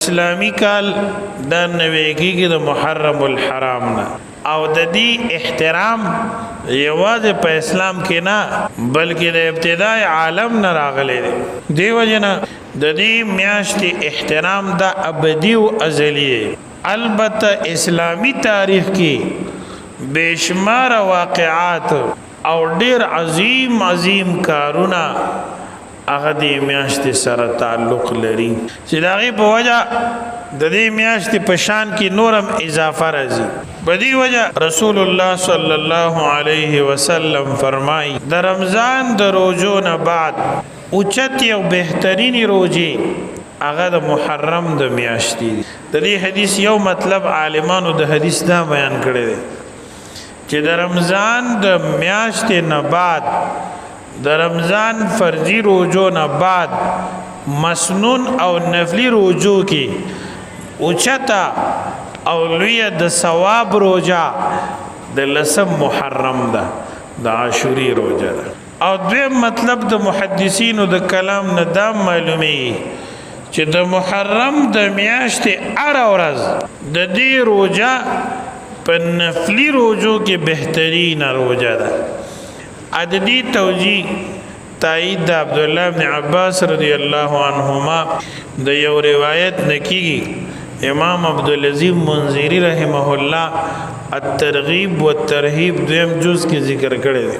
اسلامی کال د نوېږي د محرم الحرام نه او د دې احترام یوازې په اسلام کې نه بلکې د ابتدای عالم نه راغلی دی. دیو جنا د دې میاشتې احترام د ابدي او ازلی. البته اسلامی تاریخ کې بشمار واقعات او ډیر عظیم عظیم کارونه هغه د میاشتې سره تعلق لري چې د هغې په وجه د دې میاشتې په شان کې نورم اضافه راځي. په دې وجه رسول الله صلی الله علیه وسلم فرمایي د رمضان د روزو نه بعد اوچتې او بهترینې روزې هغه د محرم د میاشتې دي. د دې حدیث یو مطلب عالمانو د حدیث دا بیان کړی دی چې د رمضان د میاشتې نه بعد د رمضان فرضی روزو نه بعد مسنون او نفلی روزو کې اوچتا او لوی د ثواب روزه د لسم محرم ده، د عاشوری روزه ده. او دویم مطلب د محدثینو د کلام نه دا معلومی چې د محرم د میاشتې هر ورځ د دې روزه په نفلی روزو کې بهترین روزه ده. عددی توجیه تایید د عبدالله بن عباس رضی الله عنهما د یو روایت نکیږي. امام عبدالعظیم منذری رحمه الله الترغیب والترهیب دویم جز کې ذکر کړی دی.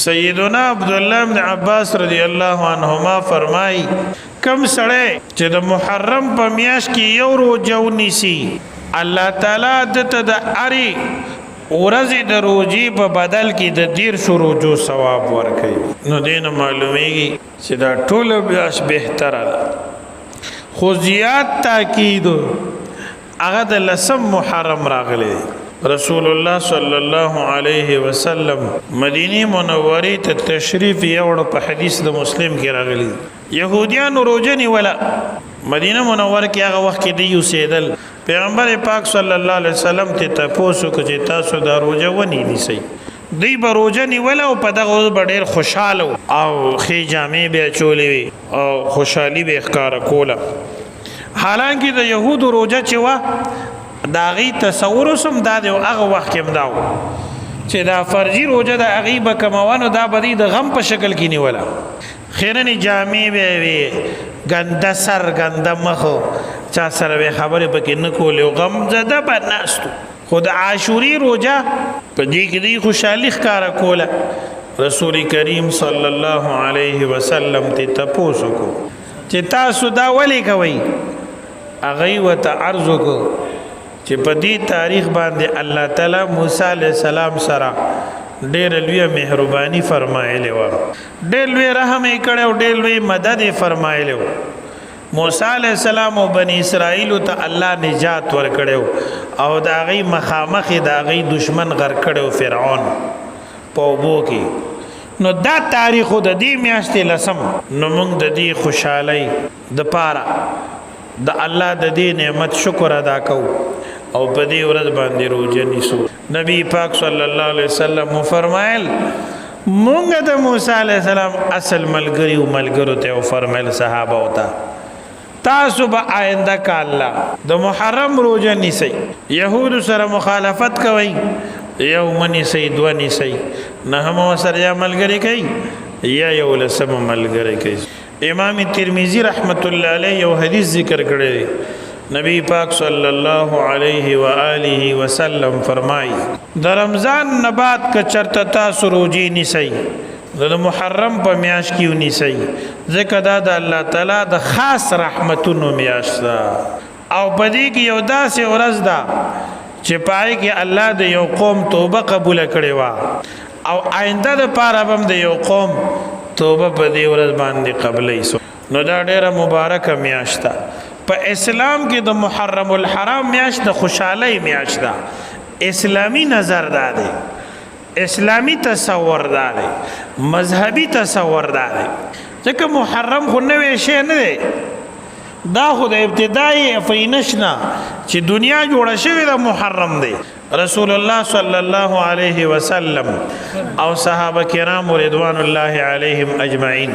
سیدنا عبدالله بن عباس رضی الله عنهما فرمای کم سړی چې د محرم په میاشت کې یو روزه ونیسي الله تعالی دته د اری ورځې د روزې په بدل کې د 150 روزو ثواب ورکوي. نو دینه معلومیږي چې دا ټول بیاش بهتره ده. خو زیات تاکید هغه د لسم محرم راغلی. رسول الله صلی الله علیه وسلم مدینه منوره ته تشریف یوړ په حدیث د مسلم کې راغلی. يهوديان روزه نیوله مدینه منوره کې هغه وخت کې دی اوسېدل. پیغمبر پاک صلی الله علیه وسلم ته تاسو کو چې تاسو دا روزه ونی نیسئ. دی به روزه نیوله او په دغه ورځ ډېر خوشاله او ښې جامې به اچولې او خوشحالي به ښکاره کوله. حالانکه د یهودو روزه چې وه د هغې تصور هم دا دی هغه وخت کې هم دا و چې دا فرضي روزه د هغې به کموه نو دا به دوی د غم په شکل کې نیوله. خیرنې جامې به وې ګنده سر ګنده مخ چا سره به خبرې پکې نه کولې او غم زده به ناستو. خو د عاشوري روزه په دې کې دوی خوشحالي ښکاره کوله. رسول کریم صلی الله علیه وسلم ته تپوس وکړو چې تاسو دا ولې کوئ. هغوی ورته عرض وکړو چې په دې تاریخ باندې الله تعالی موسی علیه السلام سره ډېر لوی مهرباني فرمایلی وه، ډېر لوی رحم یې کړی او ډېر لوی مدد یې فرمایلی و. موسی علیه السلام او بني اسرائیلو ته الله نجات ورکړی او د هغې مخامخ یې د هغې دشمن غرق کړی و فرعون په اوبو کې. نو دا تاریخ د دې میاشتې لسم. نو موږ د دې خوشحالۍ دپاره د الله د دې نعمت شکر ادا کوو او په دې ورځ باندې روزه نیسو. نبی پاک صلی الله علیه وسلم فرمایل مونږ د موسی علیه السلام اصل ملګری او ملګرو ته فرمایل صحابه وتا تاسو به آینده کاله د محرم روزه نیسئ. یهود سره مخالفت کوئ یو منیسئ دو نیسئ نه هم سره یا ملګری کوي یا یو لسم ملګری کوي. امام ترمذی رحمت الله علیه یو حدیث ذکر کړی دی. نبی پاک صلی الله علیه و آله وسلم فرمای د رمضان نه بعد که چرته تاسو روزې نیسئ د محرم په میاشت کې ونیسئ ځکه دا د الله تعالی د خاص رحمتونو میاشت ده او په دې کې یو داسې ورځ ده چې په هغې کې الله د یو قوم توبه قبوله کړې وه او آینده دپاره به هم د یو قوم توبه په دې ورځ باندې قبلی سو. نو دا ډېره مبارکه میاشت ده. په اسلام کې د محرم الحرام میاشت د خوشحالۍ میاشت ده. اسلامی نظر دا دی، اسلامی تصور دا دی، مذهبي تصور دا دی. ځکه محرم خو نوی شی نه دی، دا خو د ابتدایي افینش نه چې دنیا جوړه شوې ده محرم دی. رسول الله صلی الله علیه وسلم او صحابه کرام رضوان الله علیهم اجمعین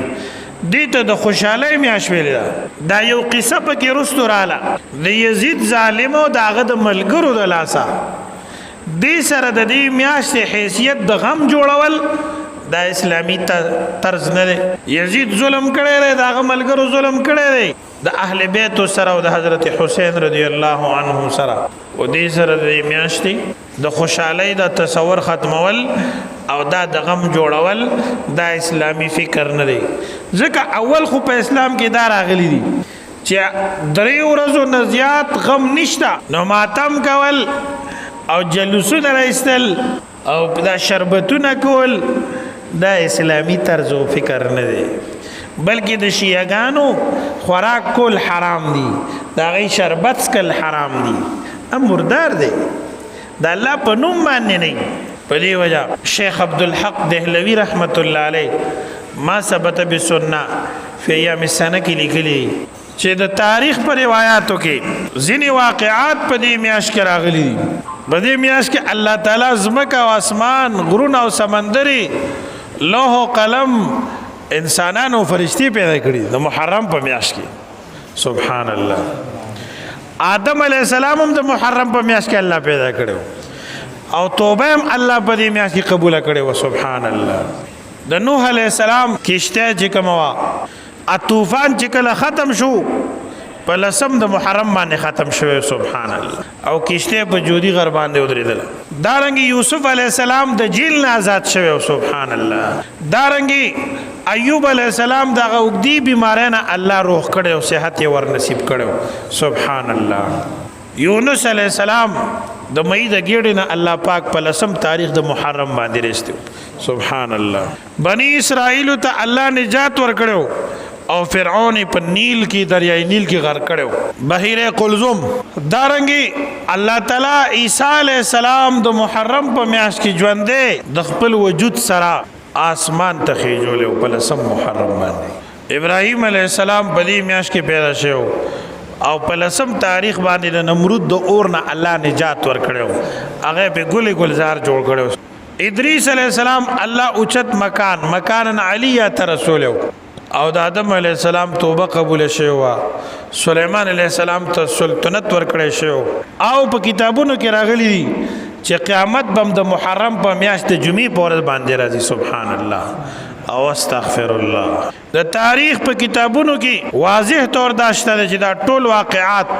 دې ته د خوشحالۍ میاشت ویلې ده. دا یو قصه پکې رستو رااله د یزید ظالم او د هغه د ملګرو د لاسه دې سره د دې میاشتې حیثیت د غم جوړول دا اسلامی طرز نه دی. یزید ظلم کړی دی، د هغه ملګرو ظلم کړی دی د اهل بیت سره او د حضرت حسین رضی الله عنه سره، او دې سره د دې میاشتې د خوشحالۍ د تصور ختمول او دا د غم جوړول دا اسلامی فکر نه دی. ځکه اول خو په اسلام کې دا راغلی دي چې 3 ورځو نه زیات غم نشته، نو ماتم کول او جلوسونه راایستل او دا شربتونه کول دا اسلامی طرز و فکر نه دی، بلکې د شیعاګانو خوراک کول حرام دي، دا غي شربت سکل حرام دي، مردار دی، دا الله په نوم باندې نه. په دې وجه شیخ عبدالحق دهلوی رحمت الله علیه ما ثبت بالسنه فی ایام السنه کې لیکلي چې د تاریخ پر روایتو کې ځینې واقعات په دې میاشت کې راغلي دي. په دې میاشت کې الله تعالی زمکه او اسمان، غرونه او سمندري، لوح او قلم، انسانانو فرشتي پیدا کړي د محرم په میاشت کې. سبحان الله. آدم علیه السلام هم د محرم په میاشت کې الله پیدا کړو او توبه هم الله په دې میاشت کې قبول کړو. سبحان الله. د نوح علیه السلام کشته چې کوم وا طوفان چې کله ختم شو په لسم د محرم باندې ختم شوی. سبحان الله. او کشته په جودي غر باندې ودرېدل. دارنګي یوسف علیه السلام د جیل نه آزاد شوی. سبحان الله. دارنګي ایوب علیه السلام دغه اوږدی بیماری نه الله روغ کړی او صحت یې ور نصیب کړو. سبحان الله. یونس علیه السلام د مئی د ګیډې نه الله پاک په لسم تاریخ د محرم باندې رسېدو. سبحان الله. بنی اسرائیل ته الله نجات ورکړو او فرعون په نیل کې دریای نیل کې غرق کړو، بحیره قلزم. دارنګي الله تعالی عیسی علیه السلام د محرم په میاشت کې ژوندې د خپل وجود سره آسمان ته خېجولې په لسم محرم باندې. ابراهیم علیه السلام په دې میاشت کې پیدا شو او په لسم تاریخ باندې د نمرود د اور نه الله نجات ورکړو، هغه په ګل گلزار جوړ کړو. ادریس علیه السلام الله اوچت مکان علیه ته رسولو او د آدم علیه السلام توبه قبول شوه. سلیمان علیه السلام ته سلطنت ورکړی شو او په کتابونو کې راغلی دي چې قیامت بم د محرم په میاشت د جمعې په ورځ باندې راځي. سبحان الله او استغفر الله. د تاریخ په کتابونو کې واضح طور دا شته چې دا ټول واقعات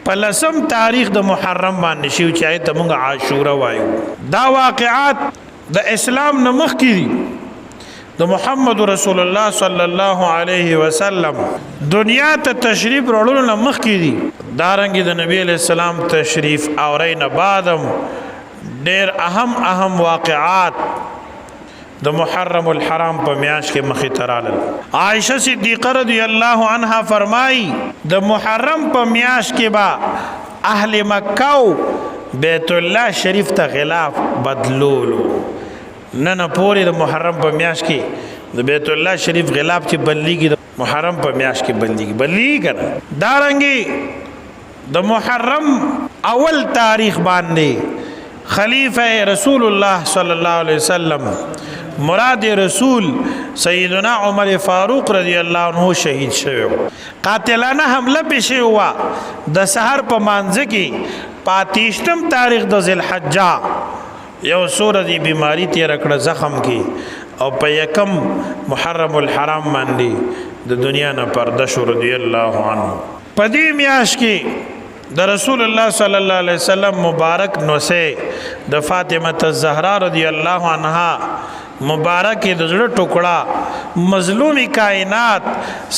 په لسم تاریخ د محرم باندې شوي چې ته موږ عاشوره وایو. دا واقعات د اسلام نه مخکې دي، د محمد رسول الله صلی الله علیه وسلم دنیا ته تشریف وروړلو نه مخکې دي. دارنګې د نبی علیہ السلام تشریف اورۍ نه بعدم ډېر اهم واقعات د محرم الحرام په میاشت کې مخې ته رالل. عائشه صدیقه رضی الله عنها فرمایي د محرم په میاشت کې به اهل مکه بیت الله شریف ته غلاف بدلولو. نه پوری د محرم په میاشت کې د بیت الله شریف غلاف چې بدلیږي د محرم په میاشت کې بدلیږي کنه. دارنګي د محرم اول تاریخ باندې خلیفہ رسول الله صلی الله علیه وسلم مراد رسول سیدنا عمر فاروق رضی الله عنه شهید شوی. قاتلانه حمله پیښه هوا د سحر په مانځ کې 25 تاریخ د ذوالحجه یو سورې بیماری تیر کړه زخم کې او په یکم محرم الحرام باندې د دنیا نه پرده شو رضی الله عنه. په دې میاشت کې د رسول الله صلی الله علیه وسلم مبارک نوسه د فاطمه الزهرا رضی الله عنها مبارک د زړه ټوکړه مظلومی کائنات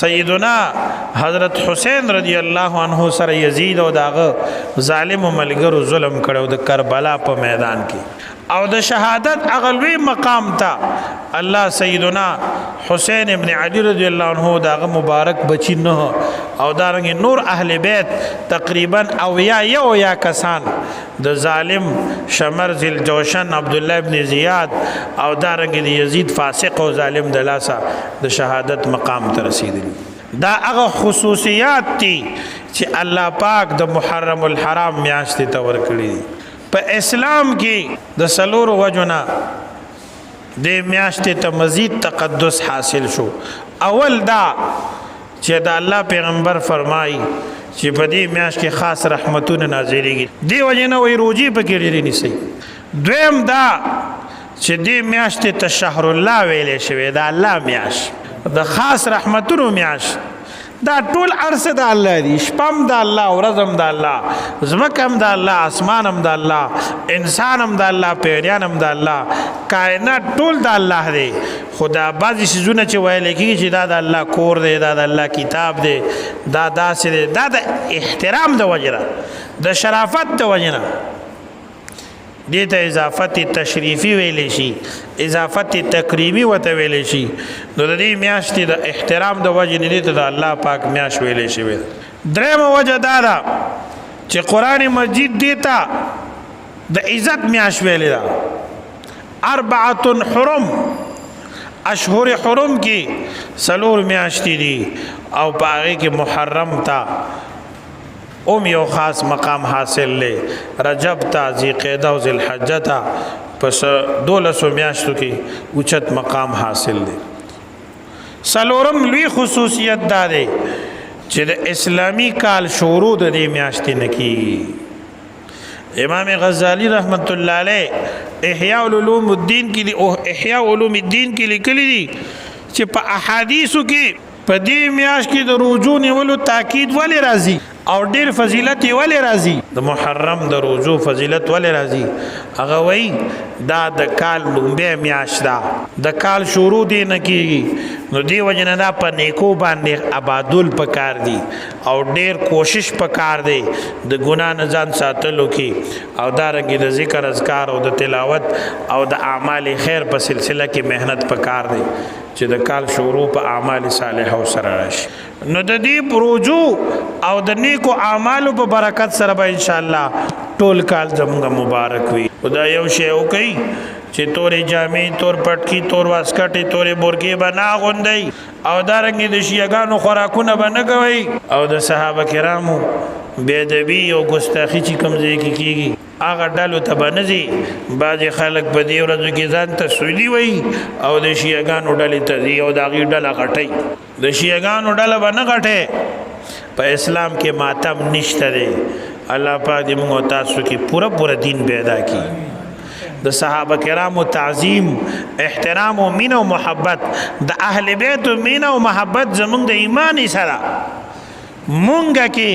سیدنا حضرت حسین رضی الله عنه سره یزید او داغه ظالم ملګرو ظلم کړو د کربلا په میدان کې او د شهادت اغلوی مقام تا الله سیدنا حسین ابن علی رضی الله عنه داغه مبارک بچی نه او دارنګ نور اهل بیت تقریبا او یا کسان د ظالم شمر ذل جوشن عبد الله ابن زیاد او دارنګ د یزید فاسق او ظالم د لاسه د شهادت مقام ته رسیدلی. دا هغه خصوصیات دي چې الله پاک د محرم الحرام میاشت ته ورکړي. په اسلام کې د سلور وجنا د میاشت ته مزید تقدس حاصل شو اول دا چې دا الله پیغمبر فرمایي چې په دې میاشت کې خاص رحمتونه نازلېږي دی وجنه وی روزي پکې ډېرې نیسي دویم دا چې دې میاشت ته شهر الله ویلې شوی دا الله میاشت د خاص رحمتونو میاشت دا ټول عرصه د الله دی شپم د الله ورځم د الله زمکم د الله اسمانم د الله انسانم د الله پیریانم د الله کائنات ټول د الله دی خدا بعضی شیزونه چې ویل کېږي چې دا د الله کور دی دا د الله کتاب دی دا داسې دی دا د احترام د وجه د شرافت د وجه دې ته اضافت تشریفي ویلی شي اضافت تکریمی ورته ویلی شي نو د دې میاشتې د احترام د وجې نه دې ته د الله پاک میاشت ویلی شوې ده درېیمه وجه دا ده چې قرآن مجید دې ته د عزت میاشت ویلې ده 4 حرم اشهر حرم کې 4 میاشتې دي او په هغې کې محرم ته یو خاص مقام حاصل لے رجب تا ذی قعدہ و ذی الحجہ تا پس 12 میاشتو کی اچت مقام حاصل لے سلورم لوی خصوصیت دا دے چې د اسلامی کال شروع د دې میاشتې نکی امام غزالی رحمت الله علیه احیاء علوم الدین کی احیاء علوم الدین کی لیکلی دی چې په احادیثو کې په دې میاشت کې د روزو نیولو تاکید ولې راځي او ډیر فضیلت ولې راځي د محرم د روزو فضیلت ولې راځي هغه وایي دا د کال لومبه میاشت ده د کال شروع دی نه کېږي نو دی وجه نه دا په نیکو باندې آبادول پکار دي او ډیر کوشش پکار دی د ګناه نه ځان ساتلو کې او دارنګې د ذکر اذکار او د تلاوت او د اعمال خیر په سلسله کې مهنت پکار دی چې د کال شروع په اعمال صالحه سره راشي نو د دې روزو او د نیکو اعمالو په برکت سره به ان شاء الله ټول کال زموږ مبارک وي خدا یو شی وکړي چې تورې جامې تور پټکي تور واسکټې تورې بورګې به نه اغوندئ او دارنګې د شیعګانو خوراکونه به نه کوئ او د صحابه کرامو بېادبي او ګستاخي چې کوم ځای کې کېږي هغه ډلو ته به نه ځي بعضې خلک په دې ورځو کې ځان ته سولي وایي او د شیعګانو ډلې ته ځي او د هغې ډله غټئ د شیعګانو ډله به نه غټئ په اسلام کې ماتم نشته دی الله پاک دې موږ او تاسو کې پوره دین پیدا کړي د صحابه کرامو تعظیم احترام او مینه او محبت د اهل بیت مینه او محبت زموږ د ایمان سره مونږه کې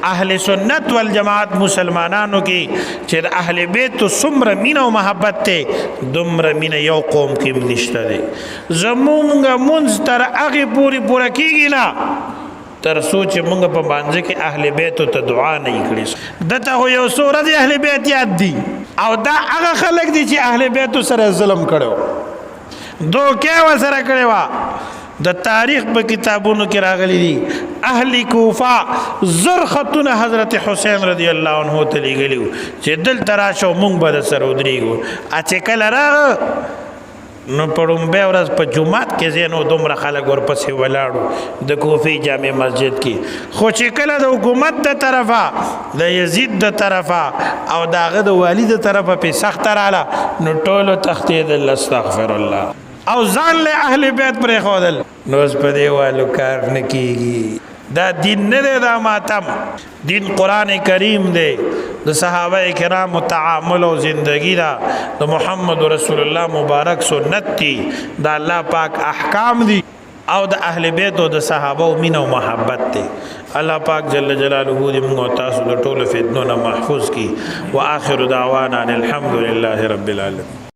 اهل سنت والجماعت مسلمانانو کې چې د اهل بیت څومره مینه او محبت ته دومره مینه یو قوم کې نشته دی زمونږ مونځ تر هغې پوره کېږي نه تر سوچ مونږ په باندې کې اهل بیت ته دعا نه کړي دته خو یو څو ورځې اهل بیت یاد دي او دا هغه خلک دي چې اهل بیت سره ظلم کړو دوکه ورسره کړې وه د تاریخ په کتابونو کې راغلي دي اهل کوفه زر خطونه حضرت حسین رضی الله عنه ته لېږلي وو چې دلته راشه مونږ به در سره ودرېږو چې کله راغه نو په لومبۍ ورځ په جومات کې ځای نو دومره خلک ورپسې ولاړو د کوفې جامع مسجد کې خو چې کله د حکومت د طرفه د یزید د طرفه او د هغه د والي د طرفه پې سخته راله نو ټولو تښتېدل استغفر الله او ځان له اهل بیت پرېښودل نو اوس په دې والو کار نه کېږي دا دین نه دی دا ماتم دین قرآن کریم دی د صحابه کرام تعامل او زندگی دا د محمد رسول الله مبارک سنت دی دا الله پاک احکام دی او د اهل بیت او د صحابه او مینه او محبت دی الله پاک جل جلاله دې موږ او تاسو د ټولو فتنو نه محفوظ کړي واخر دعوانا الحمد لله رب العالمین